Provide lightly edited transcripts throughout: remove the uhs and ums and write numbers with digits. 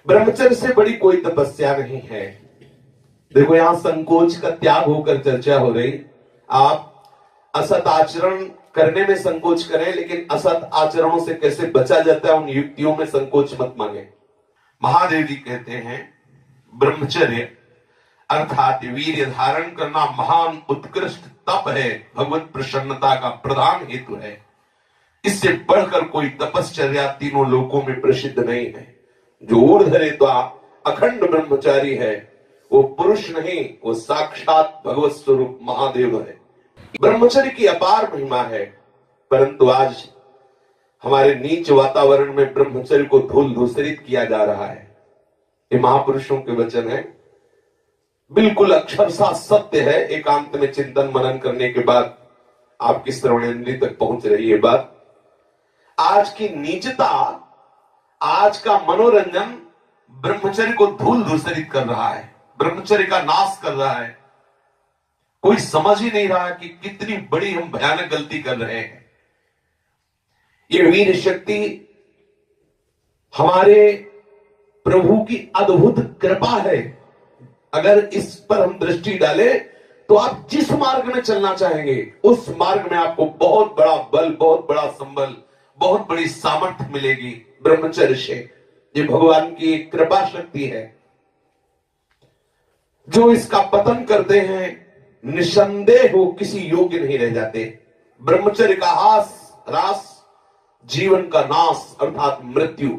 ब्रह्मचर्य से बड़ी कोई तपस्या नहीं है। देखो, यहां संकोच का त्याग होकर चर्चा हो रही। आप असत आचरण करने में संकोच करें, लेकिन असत आचरणों से कैसे बचा जाता है उन युक्तियों में संकोच मत मांगे। महादेव जी कहते हैं ब्रह्मचर्य अर्थात वीर्य धारण करना महान उत्कृष्ट तप है, भगवत प्रसन्नता का प्रधान हेतु है। इससे बढ़कर कोई तपश्चर्या तीनों लोकों में प्रसिद्ध नहीं है। जो ऊर्ध्वरेत्वा अखंड ब्रह्मचारी है वो पुरुष नहीं, वो साक्षात भगवत स्वरूप महादेव है। ब्रह्मचर्य की अपार महिमा है, परंतु आज हमारे नीच वातावरण में ब्रह्मचर्य को धूल धूसरित किया जा रहा है। ये महापुरुषों के वचन है, बिल्कुल अक्षरशः सत्य है। एकांत में चिंतन मनन करने के बाद आपकी श्रवणेंद्रिय तक पहुंच रही है बात। आज की नीचता, आज का मनोरंजन ब्रह्मचर्य को धूल धूसरित कर रहा है, ब्रह्मचर्य का नाश कर रहा है। कोई समझ ही नहीं रहा कि कितनी बड़ी हम भयानक गलती कर रहे हैं। ये वीर शक्ति हमारे प्रभु की अद्भुत कृपा है। अगर इस पर हम दृष्टि डालें तो आप जिस मार्ग में चलना चाहेंगे उस मार्ग में आपको बहुत बड़ा बल, बहुत बड़ा संबल, बहुत बड़ी सामर्थ्य मिलेगी ब्रह्मचर्य से। ये भगवान की कृपा शक्ति है। जो इसका पतन करते हैं निसंदेह हो किसी योग्य नहीं रह जाते। ब्रह्मचर्य का ह्रास जीवन का नाश अर्थात मृत्यु,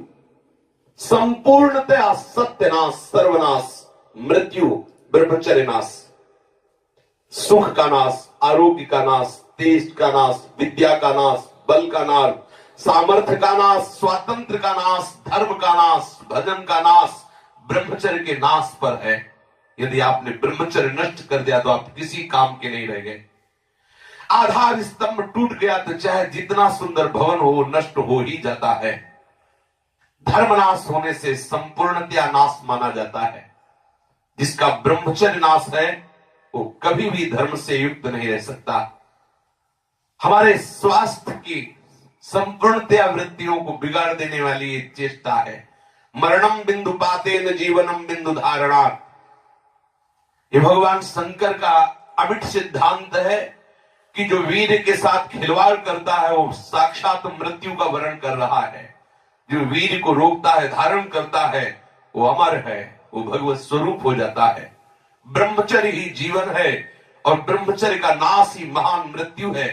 संपूर्णतया सत्यनाश, सर्वनाश, मृत्यु, ब्रह्मचर्य नाश, सुख का नाश, आरोग्य का नाश, तेज का नाश, विद्या का नाश, बल का नाश, सामर्थ्य का नाश, स्वातंत्र का नाश, धर्म का नाश, भजन का नाश ब्रह्मचर्य के नाश पर है। यदि आपने ब्रह्मचर्य नष्ट कर दिया तो आप किसी काम के नहीं रह गए। आधार स्तंभ टूट गया तो चाहे जितना सुंदर भवन हो नष्ट हो ही जाता है। धर्मनाश होने से संपूर्णतया नाश माना जाता है। जिसका ब्रह्मचर्य नाश है वो कभी भी धर्म से युक्त नहीं रह सकता। हमारे स्वास्थ्य की संपूर्णतया वृत्तियों को बिगाड़ देने वाली ये चेष्टा है। मरणम बिंदु पातेन जीवनम बिंदु धारणात्, ये भगवान शंकर का अमिट सिद्धांत है कि जो वीर के साथ खिलवाड़ करता है वो साक्षात मृत्यु का वर्ण कर रहा है। जो वीर को रोकता है, धारण करता है, वो अमर है, वो भगवत स्वरूप हो जाता है। ब्रह्मचर्य ही जीवन है और ब्रह्मचर्य का नाश ही महान मृत्यु है।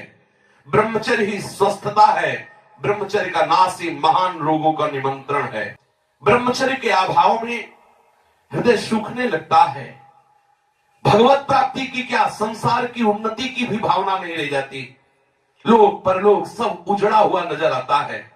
ब्रह्मचर्य ही स्वस्थता है, ब्रह्मचर्य का नाश ही महान रोगों का निमंत्रण है। ब्रह्मचर्य के अभाव में हृदय सूखने लगता है। भगवत प्राप्ति की क्या, संसार की उन्नति की भी भावना नहीं रह जाती। लोक परलोक सब उजड़ा हुआ नजर आता है।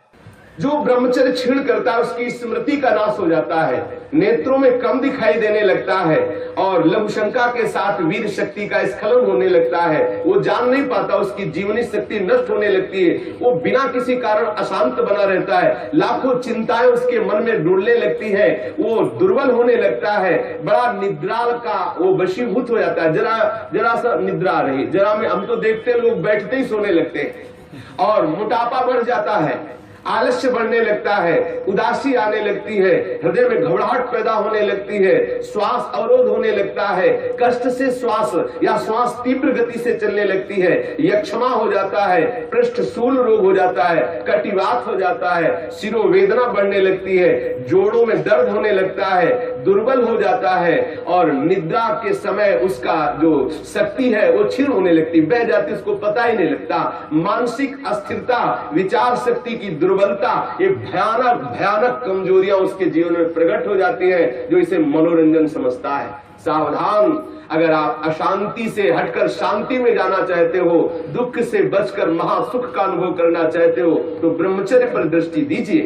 जो ब्रह्मचर्य छीण करता है उसकी स्मृति का नाश हो जाता है, नेत्रों में कम दिखाई देने लगता है और लघुशंका के साथ वीर शक्ति का स्खलन होने लगता है। वो जान नहीं पाता, उसकी जीवनी शक्ति नष्ट होने लगती है। वो बिना किसी कारण अशांत बना रहता है। लाखों चिंताएं उसके मन में डुलने लगती है। वो दुर्बल होने लगता है। बड़ा निद्राल का वो वशीभूत हो जाता है। जरा सा निद्रा रही, जरा में हम तो देखते हैं लोग बैठते ही सोने लगते हैं और मोटापा बढ़ जाता है, आलस्य बढ़ने लगता है, उदासी आने लगती है, हृदय में घबराहट पैदा होने लगती है, श्वास अवरोध होने लगता है, कष्ट से श्वास या श्वास तीव्र गति से चलने लगती है, यक्षमा हो जाता है, पृष्ठ शूल रोग हो जाता है, कटिवात हो जाता है, शिरोवेदना बढ़ने लगती है, जोड़ों में दर्द होने लगता है, दुर्बल हो जाता है और निद्रा के समय उसका जो शक्ति है वो क्षीण होने लगती, बह जाती, उसको पता ही नहीं लगता। मानसिक अस्थिरता, विचार शक्ति की दुर्बलता, ये भयानक भयानक कमजोरियां उसके जीवन में प्रकट हो जाती हैं, जो इसे मनोरंजन समझता है। सावधान, अगर आप अशांति से हटकर शांति में जाना चाहते हो, दुख से बचकर महासुख का अनुभव करना चाहते हो तो ब्रह्मचर्य पर दृष्टि दीजिए।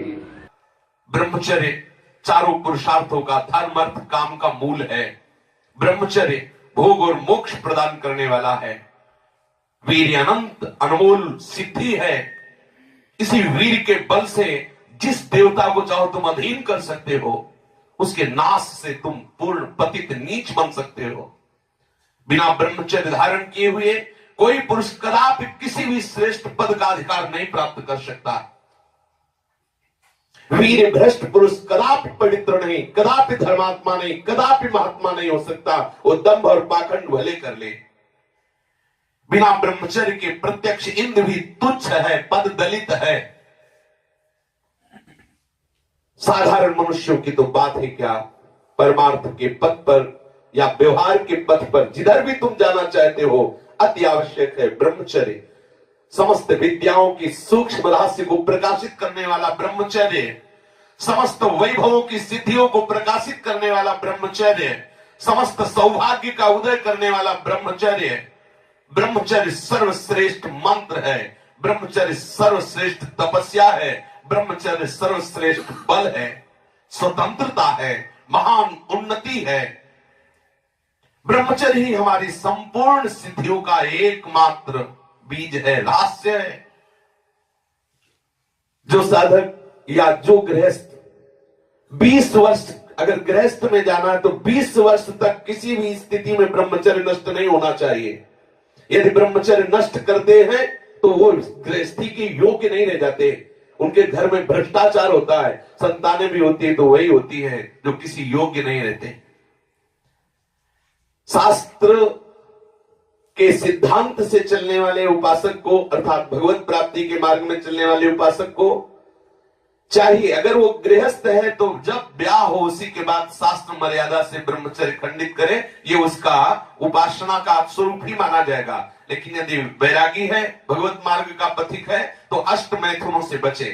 ब्रह्मचर्य चारों पुरुषार्थों का, धर्म अर्थ काम का मूल है। ब्रह्मचर्य भोग और मोक्ष प्रदान करने वाला है। वीर अनंत अनमोल सिद्धि है। इसी वीर के बल से जिस देवता को चाहो तुम अधीन कर सकते हो, उसके नाश से तुम पूर्ण पतित नीच बन सकते हो। बिना ब्रह्मचर्य धारण किए हुए कोई पुरुष कदापि किसी भी श्रेष्ठ पद का अधिकार नहीं प्राप्त कर सकता। वीर भ्रष्ट पुरुष कदापि पवित्र नहीं, कदापि धर्मात्मा नहीं, कदापि महात्मा नहीं हो सकता। वो दंभ और पाखंड भले कर ले, बिना ब्रह्मचर्य के प्रत्यक्ष इंद्र भी तुच्छ है, पद दलित है। साधारण मनुष्यों की तो बात है क्या, परमार्थ के पथ पर या व्यवहार के पथ पर जिधर भी तुम जाना चाहते हो, अति आवश्यक है ब्रह्मचर्य। समस्त विद्याओं की सूक्ष्म रहस्य को प्रकाशित करने वाला ब्रह्मचर्य, समस्त वैभवों की सिद्धियों को प्रकाशित करने वाला ब्रह्मचर्य, समस्त सौभाग्य का उदय करने वाला ब्रह्मचर्य। ब्रह्मचर्य सर्वश्रेष्ठ मंत्र है, ब्रह्मचर्य सर्वश्रेष्ठ तपस्या है, ब्रह्मचर्य सर्वश्रेष्ठ बल है, स्वतंत्रता है, महान उन्नति है। ब्रह्मचर्य ही हमारी संपूर्ण सिद्धियों का एकमात्र बीज है, रहस्य है। जो साधक या जो गृहस्थ 20 वर्ष अगर गृहस्थ में जाना है तो 20 वर्ष तक किसी भी स्थिति में ब्रह्मचर्य नष्ट नहीं होना चाहिए। यदि ब्रह्मचर्य नष्ट करते हैं तो वो गृहस्थी के योग्य नहीं रह जाते। उनके घर में भ्रष्टाचार होता है, संतानें भी होती है तो वही होती है जो किसी योग्य नहीं रहते। शास्त्र के सिद्धांत से चलने वाले उपासक को, अर्थात भगवत प्राप्ति के मार्ग में चलने वाले उपासक को चाहिए, अगर वो गृहस्थ है तो जब ब्याह हो उसी के बाद शास्त्र मर्यादा से ब्रह्मचर्य खंडित करे, ये उसका उपासना का स्वरूप ही माना जाएगा। लेकिन यदि वैरागी है, भगवत मार्ग का पथिक है, तो अष्ट मैथुनों से बचे।